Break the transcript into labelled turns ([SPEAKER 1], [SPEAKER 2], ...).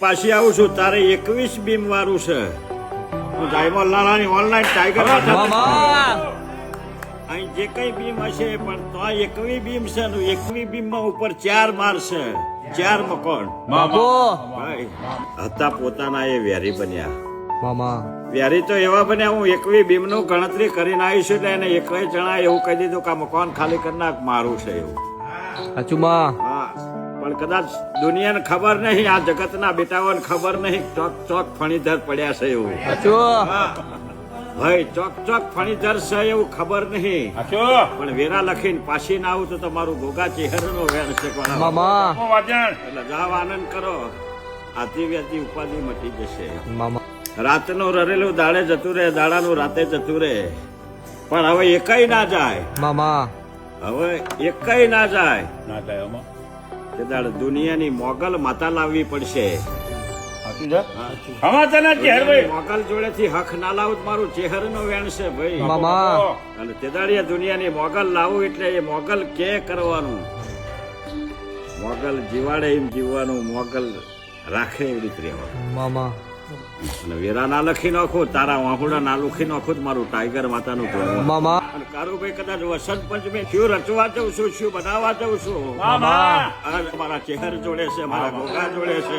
[SPEAKER 1] પાછી આવું છું તારે 21 બીમ વાળું છે. હું જાયમલ લાલાની ઓનલાઈન ટાઈગર અહીં જે કઈ બીમ હશે પણ તો 21 બીમ છે ને 21 બીમ માં ઉપર 4 મારશે 4 મકોણ ભાઈ હતા પોતાના એ વેરી બન્યા વેરી તો એવા બન્યા. હું 21 બીમ નું ગણતરી કરીને આવીશ એટલે એને 21 જણા એવું કહી દીધું કે આ મકાન ખાલી કરી નાખ મારું છે એવું. હા પણ કદાચ દુનિયાને ખબર નહીં, આ જગતના બેટાઓને ખબર નહીં ચોક ચોક ફણીધર પડ્યા છે એવું. ભાઈ ચોક ચોક ફણીધર છે એવું ખબર નહીં. પણ વેરા લખીને પાછી ના આવું તો તમારું ગોગા ચહેરાનો વેર છે એટલે જાવ આનંદ કરો. આથી વ્યાથી ઉપાધિ મટી જશે. રાતનું રરેલું દાડે જતું રહે, દાડાનું રાતે જતું રહે. પણ હવે એકાઈ ના જાય હવે એકાઈ ના જાય. દુનિયાની મોગલ માતા લાવવી પડશે. મોગલ જોડે થી હક ના લાવું મારું ચહેર નો વેણ છે ભાઈ. અને તેદાડિયા દુનિયાની મોગલ લાવું એટલે એ મોગલ કે કરવાનું. મોગલ જીવાડે એમ જીવવાનું, મોગલ રાખે એવી રીતે રહેવાનું. અને વેરા ના લખી નાખો, તારા વાહુડા ના લખી નાખો મારું ટાઈગર માતાનું અને કારુભાઈ કદાચ વસંત પંચમી શું રચવા જઉં છું, શું બનાવવા જઉં છું, મારા ચહેર જોડે છે, મારા ગોગા જોડે છે.